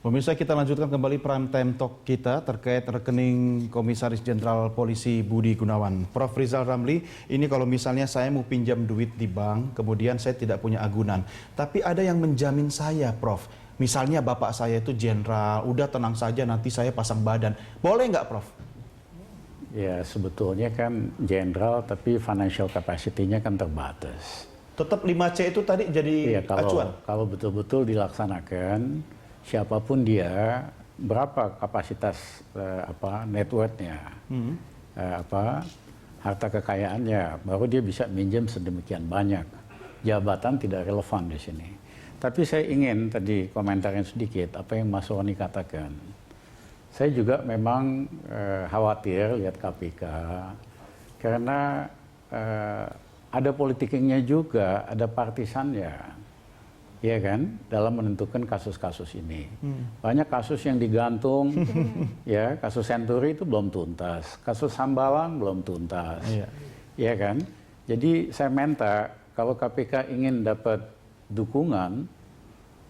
Pemirsa, kita lanjutkan kembali prime time talk kita terkait rekening Komisaris Jenderal Polisi Budi Gunawan. Prof. Rizal Ramli, ini kalau misalnya saya mau pinjam duit di bank, kemudian saya tidak punya agunan, tapi ada yang menjamin saya, Prof. Misalnya bapak saya itu jenderal, udah tenang saja nanti saya pasang badan. Boleh nggak, Prof? Ya, sebetulnya kan jenderal, tapi financial capacity-nya kan terbatas. Tetap 5C itu tadi jadi ya, acuan? Kalau betul-betul dilaksanakan, siapapun dia, berapa kapasitas net worth-nya, harta kekayaannya, baru dia bisa minjem sedemikian banyak. Jabatan tidak relevan di sini. Tapi saya ingin tadi komentarin sedikit apa yang Mas Roni katakan. Saya juga memang khawatir lihat KPK karena ada politikingnya juga, ada partisannya, ya kan, dalam menentukan kasus-kasus ini. Banyak kasus yang digantung, ya, kasus Senturi itu belum tuntas, kasus Hambalang belum tuntas, ya kan. Jadi saya minta kalau KPK ingin dapat dukungan,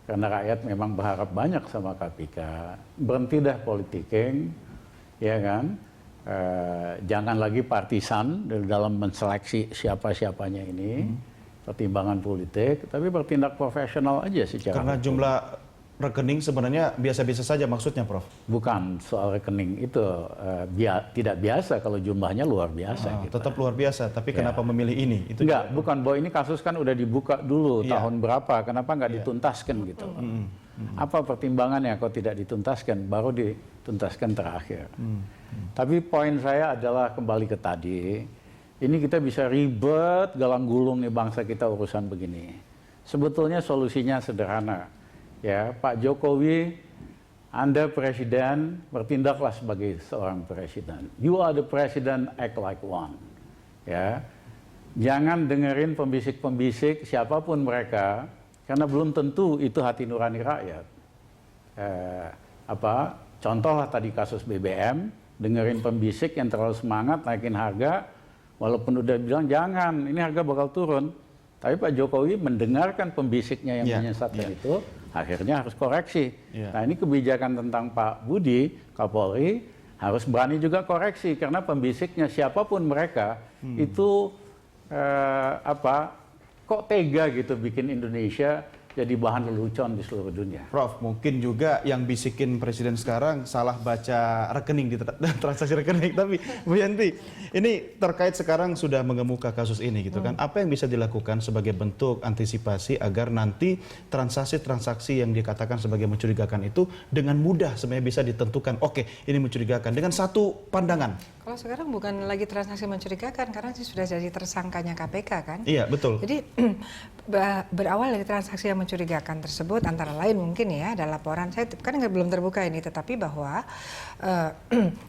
karena rakyat memang berharap banyak sama KPK, berhenti dah politiking, ya kan. Jangan lagi partisan dalam menseleksi siapa-siapanya ini, pertimbangan politik, tapi bertindak profesional aja secara Karena hukum. jumlah rekening sebenarnya biasa-biasa saja maksudnya, Prof? Bukan soal rekening itu tidak biasa kalau jumlahnya luar biasa. Gitu. Tetap luar biasa, tapi kenapa memilih ini? Itu enggak, bukan bahwa ini kasus kan udah dibuka dulu tahun berapa, kenapa nggak dituntaskan gitu. Apa pertimbangannya kalau tidak dituntaskan, baru dituntaskan terakhir. Tapi poin saya adalah kembali ke tadi, ini kita bisa ribet galang gulung nih bangsa kita urusan begini. Sebetulnya solusinya sederhana. Ya, Pak Jokowi, Anda presiden, bertindaklah sebagai seorang presiden. You are the president, act like one. Ya, jangan dengerin pembisik-pembisik siapapun mereka, karena belum tentu itu hati nurani rakyat. Contohlah tadi kasus BBM, dengerin pembisik yang terlalu semangat naikin harga, walaupun udah bilang jangan, ini harga bakal turun. Tapi Pak Jokowi mendengarkan pembisiknya yang menyesatkan itu, akhirnya harus koreksi. Nah, ini kebijakan tentang Pak Budi, Kapolri, harus berani juga koreksi. Karena pembisiknya siapapun mereka, itu kok tega gitu bikin Indonesia jadi bahan lelucon di seluruh dunia. Prof, mungkin juga yang bisikin presiden sekarang salah baca rekening di transaksi rekening. Tapi Bu Yanti, ini terkait sekarang sudah mengemuka kasus ini gitu kan. Apa yang bisa dilakukan sebagai bentuk antisipasi agar nanti transaksi-transaksi yang dikatakan sebagai mencurigakan itu dengan mudah sebenarnya bisa ditentukan, oke, ini mencurigakan dengan satu pandangan. Kalau sekarang bukan lagi transaksi mencurigakan karena sudah jadi tersangkanya KPK kan. Iya, betul. Jadi berawal dari transaksi yang mencurigakan tersebut antara lain mungkin ya ada laporan, saya kan belum terbuka ini, tetapi bahwa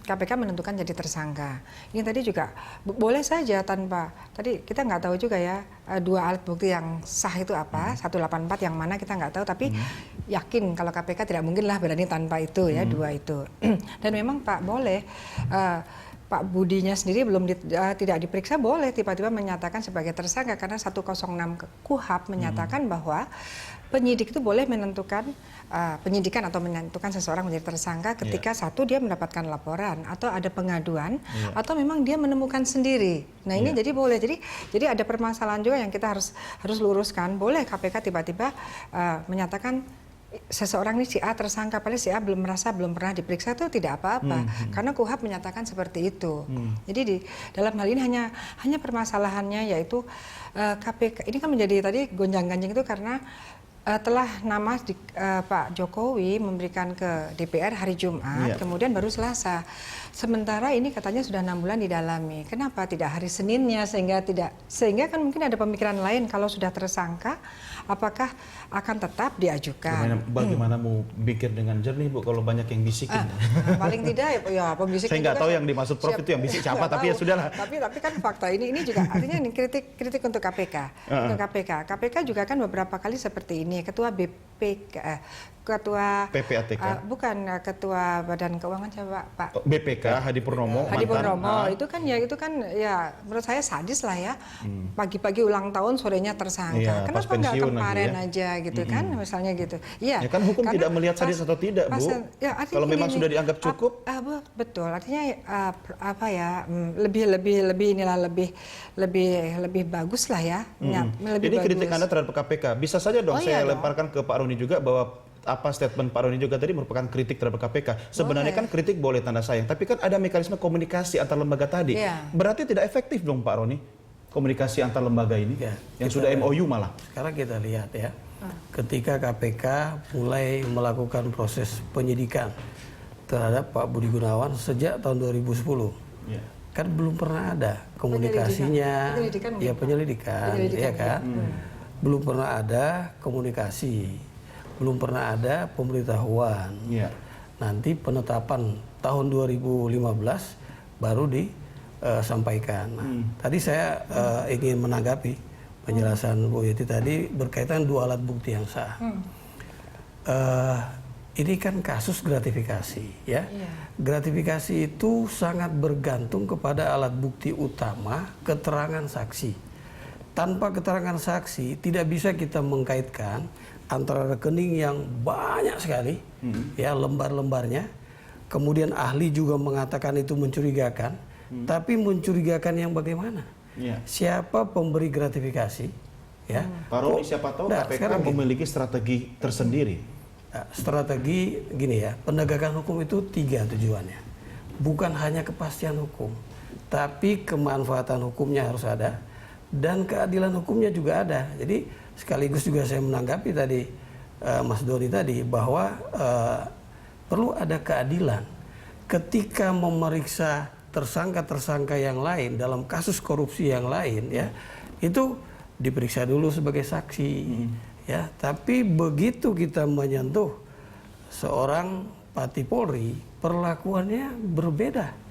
KPK menentukan jadi tersangka. Ini tadi juga boleh saja tanpa, tadi kita nggak tahu juga ya dua alat bukti yang sah itu apa, 184 yang mana kita nggak tahu, tapi yakin kalau KPK tidak mungkin lah berani tanpa itu ya, dua itu. Dan memang Pak boleh Pak Budinya sendiri tidak diperiksa, boleh tiba-tiba menyatakan sebagai tersangka karena 106 KUHP menyatakan bahwa penyidik itu boleh menentukan penyidikan atau menentukan seseorang menjadi tersangka ketika satu dia mendapatkan laporan atau ada pengaduan atau memang dia menemukan sendiri. Nah ini jadi boleh. Jadi ada permasalahan juga yang kita harus luruskan. Boleh KPK tiba-tiba menyatakan seseorang ini si A tersangka, padahal si A belum pernah diperiksa, itu tidak apa-apa karena KUHP menyatakan seperti itu. Jadi di dalam hal ini hanya permasalahannya yaitu KPK ini kan menjadi tadi gonjang-ganjing itu karena telah nama Pak Jokowi memberikan ke DPR hari Jumat, kemudian baru Selasa. Sementara ini katanya sudah 6 bulan didalami. Kenapa tidak hari Seninnya sehingga kan mungkin ada pemikiran lain kalau sudah tersangka apakah akan tetap diajukan. Bagaimana mau pikir dengan jernih, Bu, kalau banyak yang bisikin? Paling tidak ya pembisik. Saya nggak tahu yang dimaksud Prof itu yang bisik siapa, tapi ya sudahlah. Tapi kan fakta ini juga artinya ini kritik untuk KPK. Untuk KPK juga kan beberapa kali seperti ini. Ketua ketua PPATK. bukan ketua Badan Keuangan siapa Pak? BPK Hadi Purnomo. Hadi mantan. Purnomo itu kan ya menurut saya sadis lah ya. Pagi-pagi ulang tahun, sorenya tersangka. Iya, pas Kenapa nggak pensiun kemarin lagi aja gitu kan, misalnya gitu. Iya. Ya kan hukum karena tidak melihat sadis atau tidak, Bu. ya, artinya Kalau memang gini, sudah dianggap cukup. betul. Artinya lebih bagus lah ya. Lebih Ini bagus. kritik Anda terhadap KPK. Bisa saja dong Oh, saya iya dong. lemparkan ke Pak Roni juga bahwa statement Pak Roni juga tadi merupakan kritik terhadap KPK. Sebenarnya kan kritik boleh tanda sayang, tapi kan ada mekanisme komunikasi antar lembaga tadi. Iya. Berarti tidak efektif dong Pak Roni komunikasi antar lembaga ini Ya, yang sudah MOU malah. Sekarang kita lihat ya, ketika KPK mulai melakukan proses penyidikan terhadap Pak Budi Gunawan sejak tahun 2010, Ya. kan belum pernah ada komunikasinya, penyelidikan, ya kan, belum pernah ada komunikasi, belum pernah ada pemberitahuan. Ya. Nanti penetapan tahun 2015 baru disampaikan. Nah, tadi saya ingin menanggapi penjelasan Bu Yeti tadi berkaitan dua alat bukti yang sah. Ini kan kasus gratifikasi, ya. Gratifikasi itu sangat bergantung kepada alat bukti utama, keterangan saksi. Tanpa keterangan saksi tidak bisa kita mengkaitkan antara rekening yang banyak sekali, ya lembar-lembarnya. Kemudian ahli juga mengatakan itu mencurigakan, tapi mencurigakan yang bagaimana? Ya. Siapa pemberi gratifikasi? Ya. Pak Roni, siapa tahu KPK sekarang gini. memiliki strategi tersendiri. Nah, strategi gini ya, penegakan hukum itu 3 tujuannya. Bukan hanya kepastian hukum, tapi kemanfaatan hukumnya harus ada dan keadilan hukumnya juga ada. Jadi sekaligus juga saya menanggapi tadi Mas Doni tadi bahwa perlu ada keadilan ketika memeriksa tersangka-tersangka yang lain dalam kasus korupsi yang lain, ya itu diperiksa dulu sebagai saksi, ya. Tapi begitu kita menyentuh seorang Pati Polri, perlakuannya berbeda.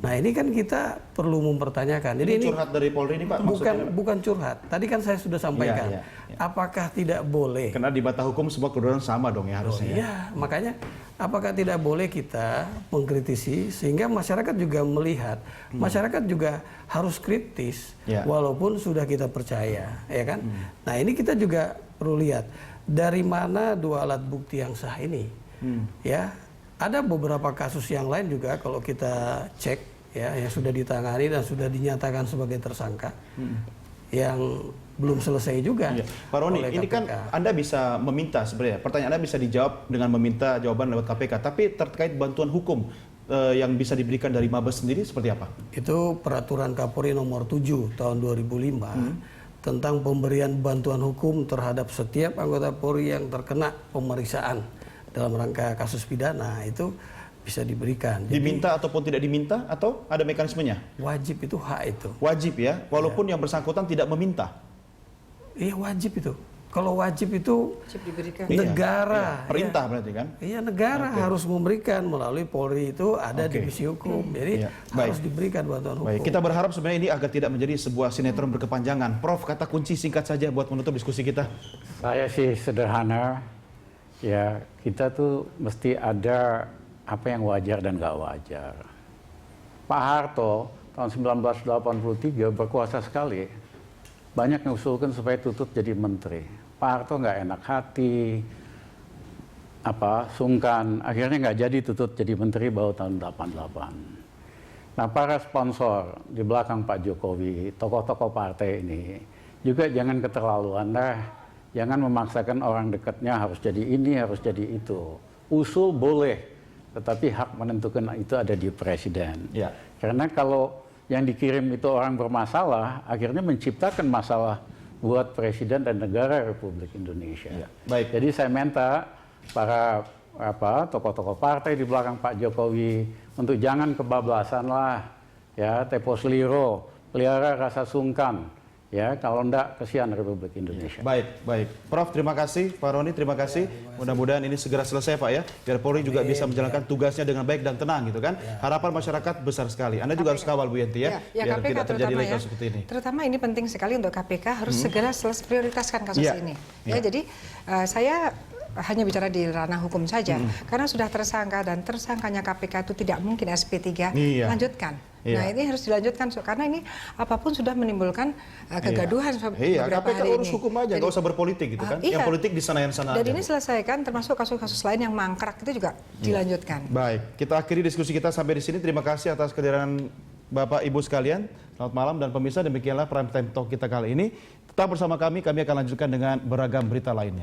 Nah ini kan kita perlu mempertanyakan. Jadi ini curhat dari Polri ini Pak maksudnya? bukan curhat. Tadi kan saya sudah sampaikan. Iya. Apakah tidak boleh? Karena di mata hukum semua kedudukan sama dong ya harusnya. Iya, makanya apakah tidak boleh kita mengkritisi sehingga masyarakat juga melihat, masyarakat juga harus kritis walaupun sudah kita percaya, ya kan? Nah ini kita juga perlu lihat dari mana dua alat bukti yang sah ini, ya. Ada beberapa kasus yang lain juga kalau kita cek ya yang sudah ditangani dan sudah dinyatakan sebagai tersangka yang belum selesai juga. Pak Roni, ini kan Anda bisa meminta sebenarnya, pertanyaan Anda bisa dijawab dengan meminta jawaban lewat KPK, tapi terkait bantuan hukum yang bisa diberikan dari Mabes sendiri seperti apa? Itu peraturan Kapolri nomor 7 tahun 2005 tentang pemberian bantuan hukum terhadap setiap anggota Polri yang terkena pemeriksaan dalam rangka kasus pidana itu bisa diberikan. Jadi, diminta ataupun tidak diminta atau ada mekanismenya? Wajib itu hak itu. Wajib ya, walaupun yang bersangkutan tidak meminta. Iya wajib itu. Kalau wajib itu diberikan. Negara. Iya, perintah berarti kan? Iya negara harus memberikan melalui Polri itu ada divisi hukum. Jadi harus diberikan bantuan hukum. Baik, kita berharap sebenarnya ini agar tidak menjadi sebuah sinetron berkepanjangan. Prof, kata kunci singkat saja buat menutup diskusi kita. Saya sih sederhana. Ya, kita tuh mesti ada apa yang wajar dan nggak wajar. Pak Harto tahun 1983 berkuasa sekali. Banyak yang usulkan supaya Tutut jadi menteri. Pak Harto nggak enak hati, sungkan. Akhirnya nggak jadi Tutut jadi menteri baru tahun 88. Nah, para sponsor di belakang Pak Jokowi, tokoh-tokoh partai ini, juga jangan keterlaluan dah. Jangan memaksakan orang dekatnya harus jadi ini, harus jadi itu. Usul boleh, tetapi hak menentukan itu ada di presiden. Ya. Karena kalau yang dikirim itu orang bermasalah, akhirnya menciptakan masalah buat presiden dan negara Republik Indonesia. Ya. Baik. Jadi saya minta para tokoh-tokoh partai di belakang Pak Jokowi untuk jangan kebablasan lah, ya, tempo seliro, pelihara rasa sungkan. Ya, kalau enggak kesian Republik Indonesia. Baik. Prof, terima kasih. Pak Roni, terima kasih. Mudah-mudahan ini segera selesai, Pak ya. Biar Polri juga bisa menjalankan tugasnya dengan baik dan tenang gitu kan. Harapan masyarakat besar sekali. Anda juga harus kawal Bu Yenti ya. Biar KPK tidak terjadi lagi ya, seperti ini. Terutama ini penting sekali untuk KPK harus segera prioritaskan kasus ini. Ya, jadi saya hanya bicara di ranah hukum saja, karena sudah tersangka dan tersangkanya KPK itu tidak mungkin SP3 Iya. lanjutkan. Iya. Nah ini harus dilanjutkan karena ini apapun sudah menimbulkan kegaduhan Iya, beberapa KPK hari urus ini. hukum aja, nggak usah berpolitik gitu kan. Iya. Yang politik di sana Dan aja. ini selesaikan termasuk kasus-kasus lain yang mangkrak itu juga dilanjutkan. Baik, kita akhiri diskusi kita sampai di sini. Terima kasih atas kehadiran Bapak Ibu sekalian. Selamat malam dan pemirsa, demikianlah Prime Time Talk kita kali ini. Tetap bersama kami akan lanjutkan dengan beragam berita lainnya.